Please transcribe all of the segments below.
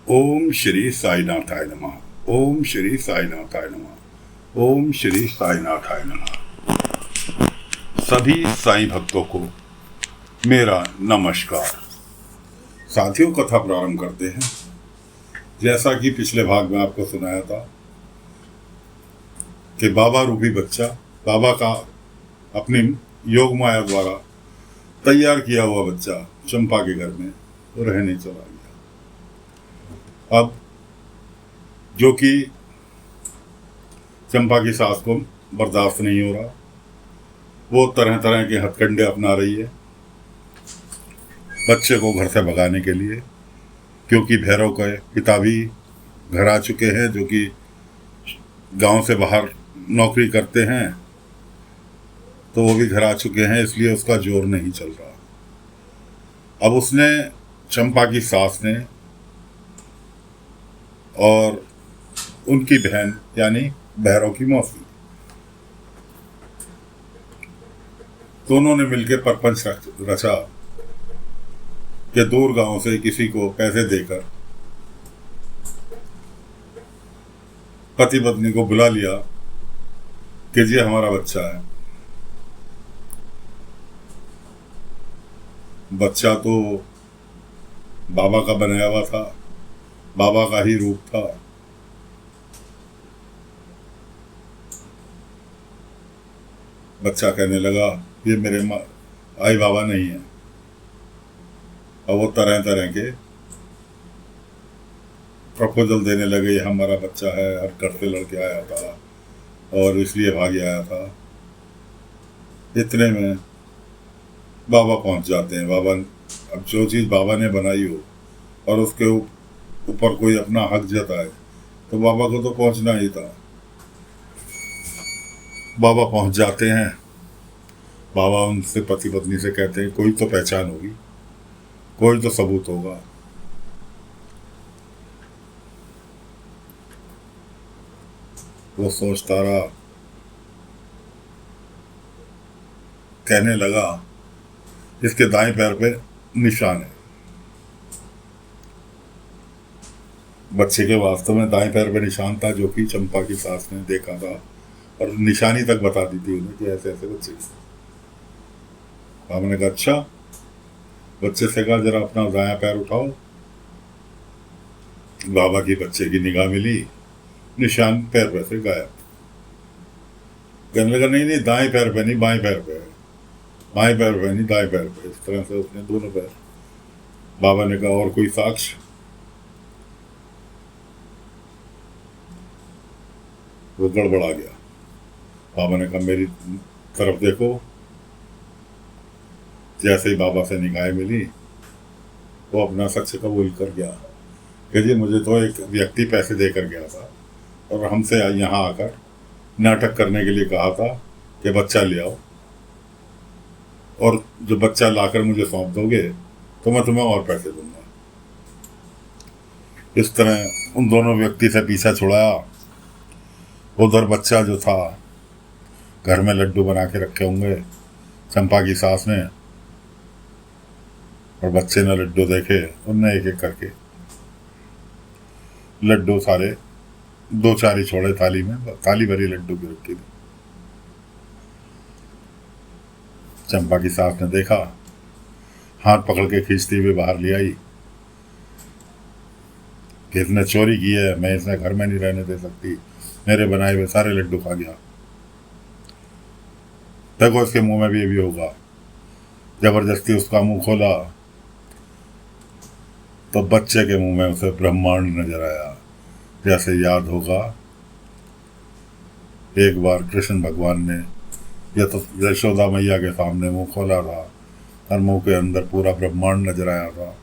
ओम श्री साईनाथाय नमः। ओम श्री साईनाथाय नमः। ओम श्री साईनाथाय नमः। सभी साईं भक्तों को मेरा नमस्कार। साथियों, कथा प्रारंभ करते हैं। जैसा कि पिछले भाग में आपको सुनाया था कि बाबा रूपी बच्चा बाबा का अपनी योग माया द्वारा तैयार किया हुआ बच्चा चंपा के घर में रहने चला गया। अब जो कि चंपा की सास को बर्दाश्त नहीं हो रहा, वो तरह तरह के हथकंडे अपना रही है बच्चे को घर से भगाने के लिए, क्योंकि भैरव के पिता भी घर आ चुके हैं, जो कि गांव से बाहर नौकरी करते हैं, तो वो भी घर आ चुके हैं, इसलिए उसका जोर नहीं चल रहा। अब उसने, चंपा की सास ने और उनकी बहन यानी भैरव की मौसी, दोनों ने मिलकर परपंच रचा कि दूर गांव से किसी को पैसे देकर पति पत्नी को बुला लिया कि जी हमारा बच्चा है। बच्चा तो बाबा का बनाया हुआ था, बाबा का ही रूप था। बच्चा कहने लगा ये मेरे आई बाबा नहीं है। और वो तरह तरह के प्रपोजल देने लगे, ये हमारा बच्चा है, हर घर से लड़के आया था और इसलिए भाग आया था। इतने में बाबा पहुंच जाते हैं। बाबा, अब जो चीज़ बाबा ने बनाई हो और उसके ऊपर कोई अपना हक जताए तो बाबा को तो पहुंचना ही था। बाबा पहुंच जाते हैं। बाबा उनसे, पति पत्नी से कहते हैं कोई तो पहचान होगी, कोई तो सबूत होगा। वो सोचता रहा, कहने लगा इसके दाएं पैर पे निशान है। बच्चे के वास्तव में दाएं पैर पे निशान था, जो कि चंपा की सास ने देखा था और निशानी तक बता दी थी उन्हें कि ऐसे ऐसे बच्चे। बाबा ने कहा अच्छा। बच्चे से कहा जरा अपना दायां पैर उठाओ। बाबा की बच्चे की निगाह मिली, निशान पैर पे से गायब। कहने लगा नहीं नहीं, दाएं पैर पे नहीं, बाएं पैर पे है। बाएं पैर पे नहीं, दाएं पैर पे। इस तरह से उसने दोनों पैर। बाबा ने कहा और कोई साक्ष्य? वो गड़बड़ा गया। बाबा ने कहा मेरी तरफ देखो। जैसे ही बाबा से निगाहें मिली, वो अपना सच कबूल कर गया कि जी मुझे तो एक व्यक्ति पैसे देकर गया था और हमसे यहाँ आकर नाटक करने के लिए कहा था कि बच्चा ले आओ, और जो बच्चा लाकर मुझे सौंप दोगे तो मैं तुम्हें और पैसे दूंगा। इस तरह उन दोनों व्यक्ति से पीछा छुड़ाया। उधर बच्चा जो था, घर में लड्डू बना के रखे होंगे चंपा की सास ने, और बच्चे ने लड्डू देखे। उनने एक एक करके लड्डू सारे दो चार ही छोड़े थाली में। थाली भरी लड्डू की रखी थी। चंपा की सास ने देखा, हाथ पकड़ के खींचती हुई बाहर ले आई कि इसने चोरी की है, मैं इसने घर में नहीं रहने दे सकती, मेरे बनाए हुए सारे लड्डू खा गया। देखो इसके मुंह में भी ये भी होगा। जबरदस्ती उसका मुंह खोला तो बच्चे के मुंह में उसे ब्रह्मांड नजर आया। जैसे याद होगा, एक बार कृष्ण भगवान ने यह तो यशोदा मैया के सामने मुंह खोला था और मुंह के अंदर पूरा ब्रह्मांड नजर आया था।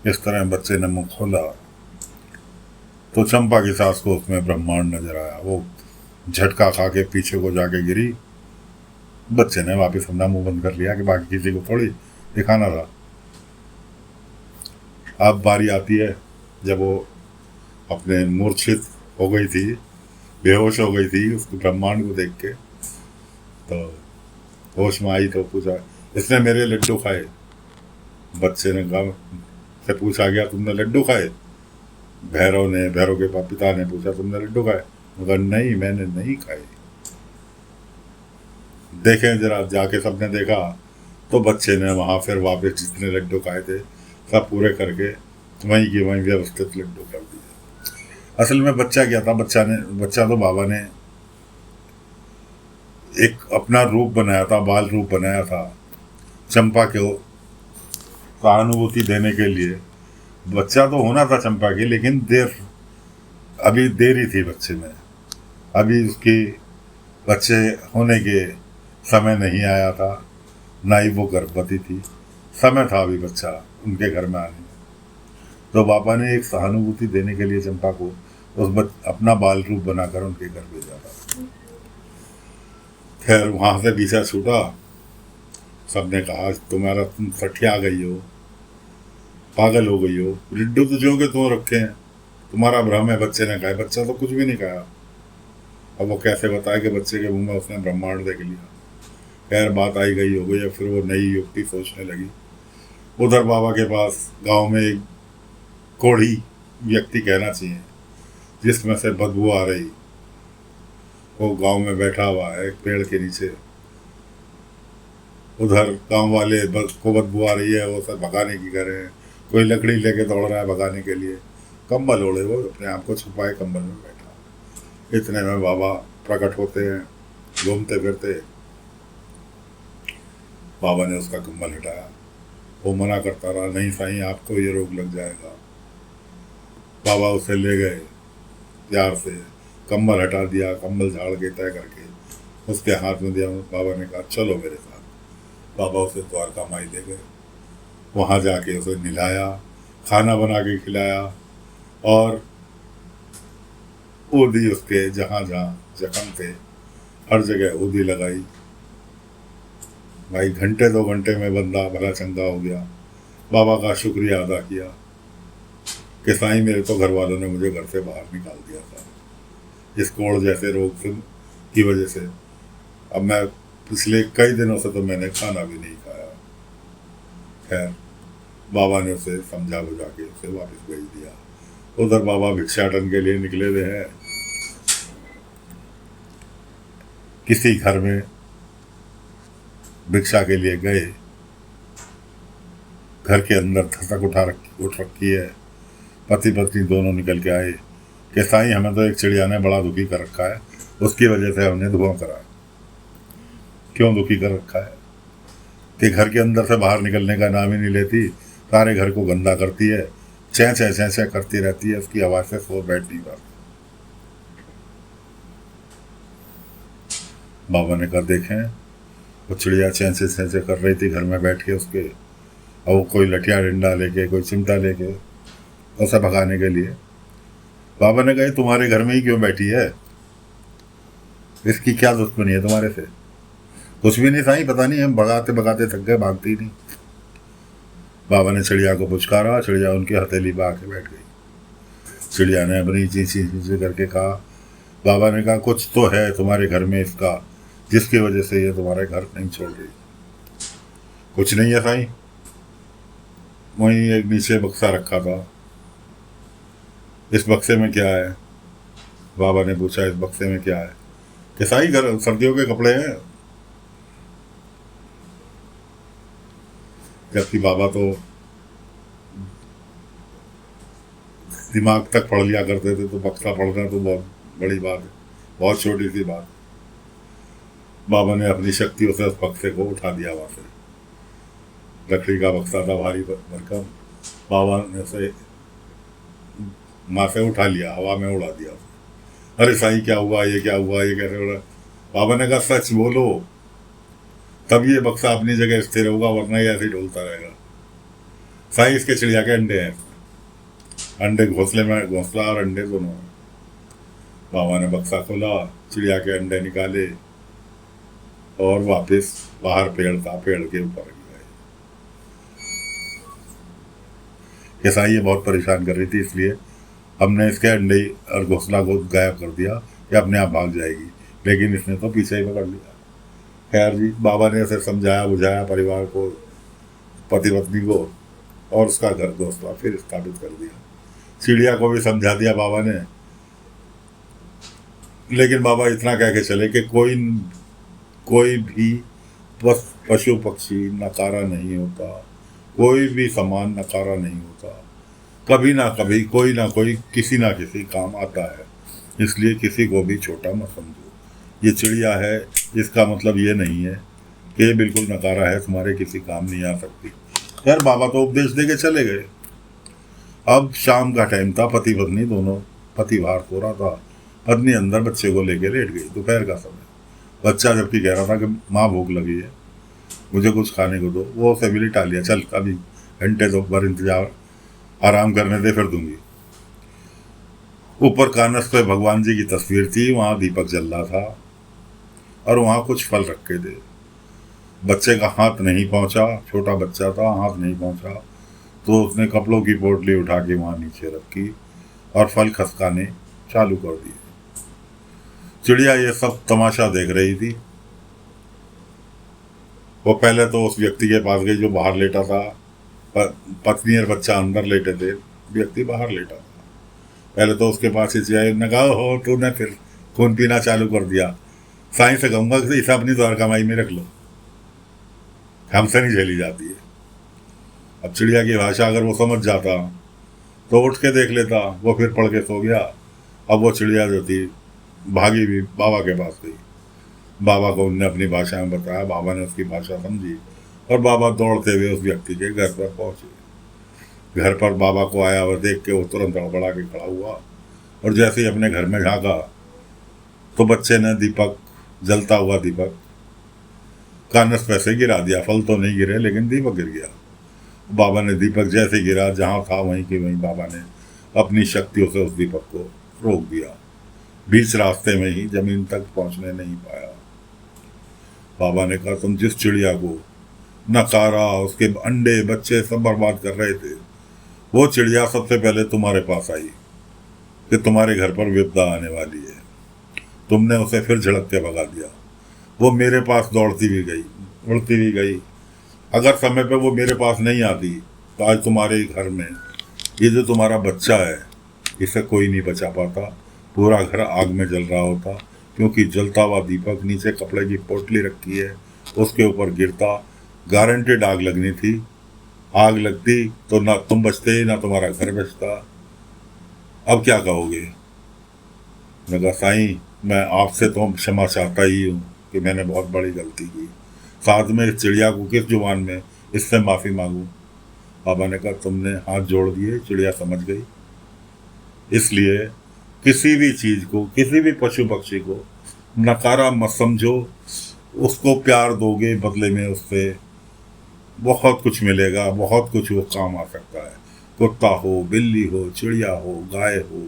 इस तरह बच्चे ने मुंह खोला तो चंपा की सास को उसमें ब्रह्मांड नजर आया। वो झटका खा के पीछे को जाके गिरी। बच्चे ने वापस अपना मुंह बंद कर लिया कि बाकी किसी को थोड़ी दिखाना था। अब बारी आती है जब वो अपने मूर्छित हो गई थी, बेहोश हो गई थी उसको ब्रह्मांड को देख के, तो होश में आई तो पूछा इसने मेरे लड्डू खाए? बच्चे ने कहा से पूछा गया तुमने लड्डू खाए? भैरव के पिता ने पूछा, तुमने लड्डू खाए? मगर नहीं, मैंने नहीं खाए। देखें जरा, जाके सबने देखा तो बच्चे ने वहाँ फिर वापस जितने लड्डू खाए थे सब पूरे करके वहीं की वहीं व्यवस्थित लड्डू कर दिए। असल में बच्चा क्या था, बच्चा तो बाबा ने एक अपना रूप बनाया था, बाल रूप बनाया था चंपा को सहानुभूति देने के लिए। बच्चा तो होना था चंपा की, लेकिन अभी देरी थी बच्चे में, अभी उसकी बच्चे होने के समय नहीं आया था, ना ही वो गर्भवती थी, समय था अभी बच्चा उनके घर में आने। तो बाबा ने एक सहानुभूति देने के लिए चंपा को अपना बाल रूप बनाकर उनके घर भेजा था। खैर वहाँ से पीछा छूटा, सबने कहा तुम सठिया गई हो, पागल हो गई हो, लड्डू तो जो के तुम रखे हैं, तुम्हारा भ्रम है, बच्चे ने कहा। बच्चा तो कुछ भी नहीं कहा। अब वो कैसे बताया कि बच्चे के मुंह में उसने ब्रह्मांड देख लिया। खैर बात आई गई हो गई। अब फिर वो नई युक्ति सोचने लगी। उधर बाबा के पास गांव में एक कोढ़ी व्यक्ति कहना चाहिए, जिसमें से बदबू आ रही, वो गांव में बैठा हुआ है एक पेड़ के नीचे। उधर गांव वाले को बदबू आ रही है, वो सब भगाने की कर रहे हैं। कोई लकड़ी लेके दौड़ रहा है भगाने के लिए, कंबल ओढ़े वो अपने आप को छुपाए कंबल में बैठा। इतने में बाबा प्रकट होते हैं घूमते फिरते। बाबा ने उसका कंबल हटाया। वो मना करता रहा, नहीं साईं आपको ये रोग लग जाएगा। बाबा उसे ले गए, प्यार से कंबल हटा दिया, कंबल झाड़ के तय करके उसके हाथ में दिया। बाबा ने कहा चलो मेरे साथ। बाबा उसे द्वारका माई ले गए। वहाँ जाके उसे नहलाया, खाना बना के खिलाया और ऊदी उसके जहाँ जहाँ जख्म थे हर जगह ऊदी लगाई। भाई घंटे 2 घंटे में बंदा भला चंगा हो गया। बाबा का शुक्रिया अदा किया कि साईं मेरे तो घर वालों ने मुझे घर से बाहर निकाल दिया था इस कोढ़ जैसे रोग की वजह से। अब मैं पिछले कई दिनों से तो मैंने खाना भी नहीं खाया। खैर बाबा ने उसे समझा बुझा के उसे वापस भेज दिया। उधर बाबा भिक्षाटन के लिए निकले हुए हैं। किसी घर में भिक्षा के लिए गए, घर के अंदर धसक उठ रखी है। पति पत्नी दोनों निकल के आए कि साईं हमें तो एक चिड़िया ने बड़ा दुखी कर रखा है, उसकी वजह से हमने धुआं करा। क्यों दुखी कर रखा है? कि घर के अंदर से बाहर निकलने का नाम ही नहीं लेती, सारे घर को गंदा करती है, चैं चैं चैं चैं करती रहती है, उसकी आवाज़ से सो बैठ नहीं पाती। बाबा ने कहा देखें, वो चिड़िया चैं चैं कर रही थी घर में बैठ के उसके, और वो कोई लठिया डंडा लेके कोई चिमटा लेके उसे भगाने के लिए। बाबा ने कहा तुम्हारे घर में ही क्यों बैठी है, इसकी क्या दुश्मनी है तुम्हारे से? कुछ भी नहीं साईं, पता नहीं हम भगाते भगाते थक गए, भागती नहीं। बाबा ने चिड़िया को पुचकारा, चिड़िया उनकी हथेली पे आके बैठ गई। चिड़िया ने अपनी चींची चींची करके कहा, बाबा ने कहा कुछ तो है तुम्हारे घर में इसका, जिसकी वजह से ये तुम्हारे घर नहीं छोड़ रही। कुछ नहीं है साईं। वहीं एक नीचे बक्सा रखा था। इस बक्से में क्या है? बाबा ने पूछा इस बक्से में क्या है? कि साईं घर सर्दियों के कपड़े हैं। जबकि बाबा तो दिमाग तक पढ़ लिया करते थे, तो बक्सा पढ़ना तो बहुत बड़ी बात है, बहुत छोटी सी बात। बाबा ने अपनी शक्तियों से उस बक्से को उठा दिया। वहाँ से लकड़ी का बक्सा था भारी भरकम। बाबा ने उसे माँ से उठा लिया, हवा में उड़ा दिया। अरे साईं क्या हुआ, ये क्या हुआ, ये कैसे उड़ा? बाबा ने कहा सच बोलो, तब ये बक्सा अपनी जगह स्थिर होगा, वरना ये ऐसे ही डोलता रहेगा। साईं इसके चिड़िया के अंडे हैं, अंडे घोंसले में, घोंसला और अंडे दोनों हैं। बाबा ने बक्सा खोला, चिड़िया के अंडे निकाले और वापस बाहर पेड़ था, पेड़ के ऊपर गए। कि साईं ये बहुत परेशान कर रही थी, इसलिए हमने इसके अंडे और घोंसला को गायब कर दिया कि अपने आप भाग जाएगी, लेकिन इसने तो पीछे ही पकड़ लिया। खैर जी, बाबा ने ऐसे समझाया बुझाया परिवार को, पति पत्नी को, और उसका घर घोंसला फिर स्थापित कर दिया। चिड़िया को भी समझा दिया बाबा ने, लेकिन बाबा इतना कह के चले कि कोई भी पशु पक्षी नकारा नहीं होता, कोई भी सामान नकारा नहीं होता, कभी ना कोई किसी ना किसी काम आता है, इसलिए किसी को भी छोटा मत समझो। ये चिड़िया है, इसका मतलब ये नहीं है कि ये बिल्कुल नकारा है, तुम्हारे किसी काम नहीं आ सकती। यार बाबा तो उपदेश दे के चले गए। अब शाम का टाइम था, पति पत्नी दोनों, पति बाहर सो रहा था, पत्नी अंदर बच्चे को लेके लेट गई। दोपहर का समय, बच्चा जबकि कह रहा था कि माँ भूख लगी है, मुझे कुछ खाने को दो, वो उसे भी लिटा लिया, चल अभी घंटे दो भर इंतजार, आराम करने दे फिर दूंगी। ऊपर कानस पे भगवान जी की तस्वीर थी, वहाँ दीपक जल रहा था और वहाँ कुछ फल रखे थे। बच्चे का हाथ नहीं पहुँचा, छोटा बच्चा था, हाथ नहीं पहुँचा, तो उसने कपड़ों की पोटली उठा के वहाँ नीचे रखी और फल खसकाने चालू कर दिए। चिड़िया ये सब तमाशा देख रही थी। वो पहले तो उस व्यक्ति के पास गई जो बाहर लेटा था, पत्नी और बच्चा अंदर लेटे थे, व्यक्ति बाहर लेटा था। पहले तो उसके पास ही चिड़िया ने कहा, हो तूने फिर खून पीना चालू कर दिया, साईं से कहूँगा कि इसे अपनी द्वारकामाई में रख लो, हमसे नहीं झेली जाती है। अब चिड़िया की भाषा अगर वो समझ जाता तो उठ के देख लेता, वो फिर पढ़ के सो गया। अब वो चिड़िया जो थी भागी भी बाबा के पास गई। बाबा को उनने अपनी भाषा में बताया, बाबा ने उसकी भाषा समझी और बाबा दौड़ते हुए उस व्यक्ति के घर पर पहुंचे। घर पर बाबा को आया और देख के वो तुरंत हड़बड़ा के खड़ा हुआ और जैसे ही अपने घर में झाँका तो बच्चे ने दीपक, जलता हुआ दीपक कानस पे से गिरा दिया। फल तो नहीं गिरे लेकिन दीपक गिर गया। बाबा ने दीपक जैसे गिरा, जहाँ था वहीं के वहीं बाबा ने अपनी शक्तियों से उस दीपक को रोक दिया। बीच रास्ते में ही जमीन तक पहुंचने नहीं पाया। बाबा ने कहा, तुम जिस चिड़िया को नकारा, उसके अंडे बच्चे सब बर्बाद कर रहे थे, वो चिड़िया सबसे पहले तुम्हारे पास आई कि तुम्हारे घर पर विपदा आने वाली है। तुमने उसे फिर झड़क के भगा दिया। वो मेरे पास दौड़ती भी गई, उड़ती भी गई। अगर समय पे वो मेरे पास नहीं आती तो आज तुम्हारे घर में ये जो तुम्हारा बच्चा है, इसे कोई नहीं बचा पाता, पूरा घर आग में जल रहा होता, क्योंकि जलता हुआ दीपक, नीचे कपड़े की पोटली रखी है, उसके ऊपर गिरता, गारंटेड आग लगनी थी। आग लगती तो ना तुम बचते ना तुम्हारा घर बचता। अब क्या कहोगे? मैं कहा, साईं मैं आपसे तो क्षमा चाहता ही हूँ कि मैंने बहुत बड़ी गलती की, साथ में इस चिड़िया को किस जुबान में इससे माफ़ी मांगूं। बाबा ने कहा, तुमने हाथ जोड़ दिए, चिड़िया समझ गई। इसलिए किसी भी चीज़ को, किसी भी पशु पक्षी को नकारा मत समझो। उसको प्यार दोगे, बदले में उससे बहुत कुछ मिलेगा, बहुत कुछ वो काम आ सकता है। कुत्ता हो, बिल्ली हो, चिड़िया हो, गाय हो,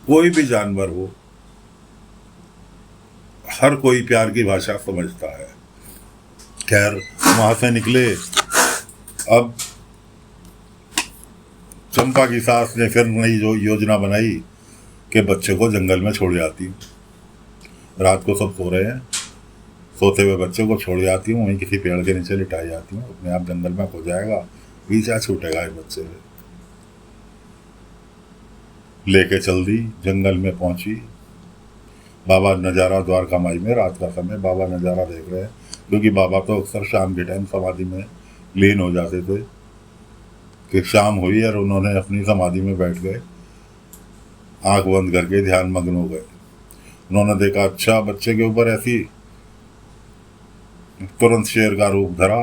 कोई भी जानवर हो, हर कोई प्यार की भाषा समझता है। खैर वहाँ से निकले। अब चंपा की सास ने फिर नई जो योजना बनाई कि बच्चे को जंगल में छोड़ जाती हूँ। रात को सब सो रहे हैं, सोते हुए बच्चे को छोड़ जाती हूँ, वहीं किसी पेड़ के नीचे लिटाई जाती हूँ, अपने आप जंगल में खो जाएगा, पीछा छूटेगा इस बच्चे में। लेके चल दी, जंगल में पहुंची। बाबा नज़ारा, द्वारकामाई में रात का समय बाबा नज़ारा देख रहे हैं, क्योंकि बाबा तो अक्सर शाम के टाइम समाधि में लीन हो जाते थे। कि शाम हुई और उन्होंने अपनी समाधि में बैठ गए, आंख बंद करके ध्यान मग्न हो गए। उन्होंने देखा, अच्छा बच्चे के ऊपर ऐसी, तुरंत शेर का रूप धरा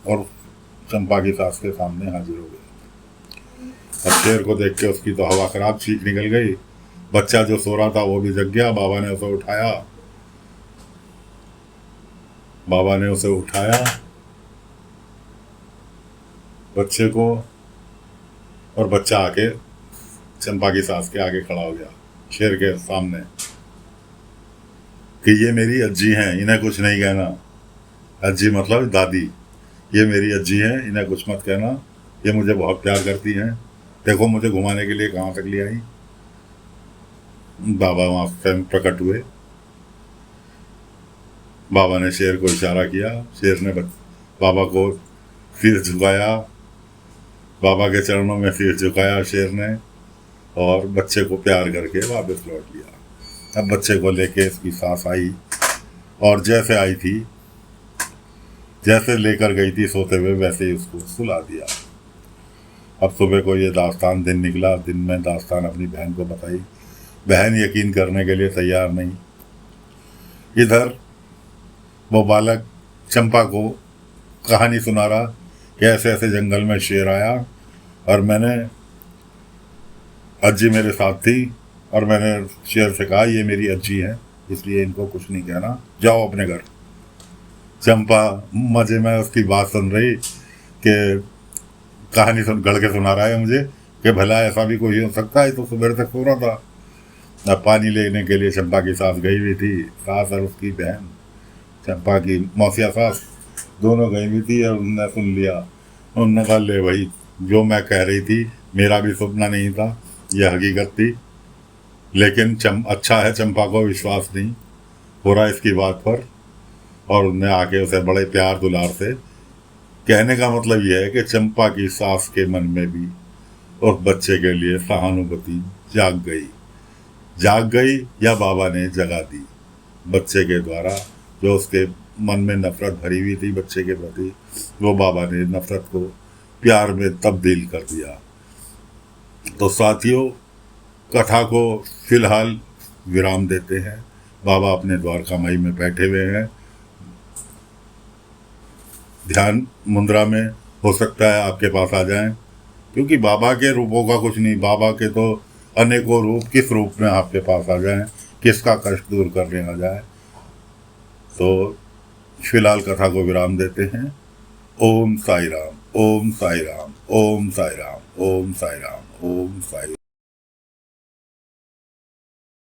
और चंपा की सास के सामने हाजिर हो गए। अब शेर को देख के उसकी तो हवा खराब, चीख निकल गई। बच्चा जो सो रहा था वो भी जग गया। बाबा ने उसे उठाया, बच्चे को, और बच्चा आके चंपा की सास के आगे खड़ा हो गया शेर के सामने कि ये मेरी अज्जी हैं, इन्हें कुछ नहीं कहना। अज्जी मतलब दादी। ये मेरी अज्जी हैं, इन्हें कुछ मत कहना, ये मुझे बहुत प्यार करती हैं। देखो मुझे घुमाने के लिए कहाँ तक ले आई। बाबा वहाँ स्वयं प्रकट हुए। बाबा ने शेर को इशारा किया, शेर ने बाबा को सिर झुकाया, बाबा के चरणों में सिर झुकाया शेर ने, और बच्चे को प्यार करके वापस लौट लिया। अब बच्चे को लेके इसकी सास आई और जैसे आई थी, जैसे लेकर गई थी सोते हुए, वैसे ही उसको सुला दिया। अब सुबह को ये दास्तान दिन निकला। दिन में दास्तान अपनी बहन को बताई। बहन यकीन करने के लिए तैयार नहीं। इधर वो बालक चंपा को कहानी सुना रहा कि ऐसे ऐसे जंगल में शेर आया और मैंने, अज्जी मेरे साथ थी और मैंने शेर से कहा ये मेरी अज्जी है, इसलिए इनको कुछ नहीं कहना, जाओ अपने घर। चंपा मजे में उसकी बात सुन रही कि कहानी गढ़ के सुना रहा है मुझे कि भला ऐसा भी कोई हो सकता है, तो सुबह तक सो रहा था। अब पानी लेने के लिए चंपा की सास गई हुई थी। सास और उसकी बहन, चंपा की मौसिया सास, दोनों गई हुई थी और उनने सुन लिया। उनने कहा ले भाई, जो मैं कह रही थी मेरा भी सपना नहीं था, यह हकीकत थी। लेकिन अच्छा है चंपा को विश्वास नहीं हो रहा इसकी बात पर, और उनने आके उसे बड़े प्यार दुलार से, कहने का मतलब यह है कि चंपा की सास के मन में भी उस बच्चे के लिए सहानुभूति जाग गई या बाबा ने जगा दी बच्चे के द्वारा। जो उसके मन में नफरत भरी हुई थी बच्चे के प्रति, वो बाबा ने नफरत को प्यार में तब्दील कर दिया। तो साथियों, कथा को फिलहाल विराम देते हैं। बाबा अपने द्वारकामाई में बैठे हुए हैं, ध्यान मुद्रा में। हो सकता है आपके पास आ जाएं, क्योंकि बाबा के रूपों का कुछ नहीं, बाबा के तो अनेकों रूप, किस रूप में आपके पास आ जाएं, किसका कष्ट दूर करने आ जाए। तो फिलहाल कथा को विराम देते हैं। ओम साई राम, ओम साई राम, ओम साई राम, ओम साई राम, ओम साई।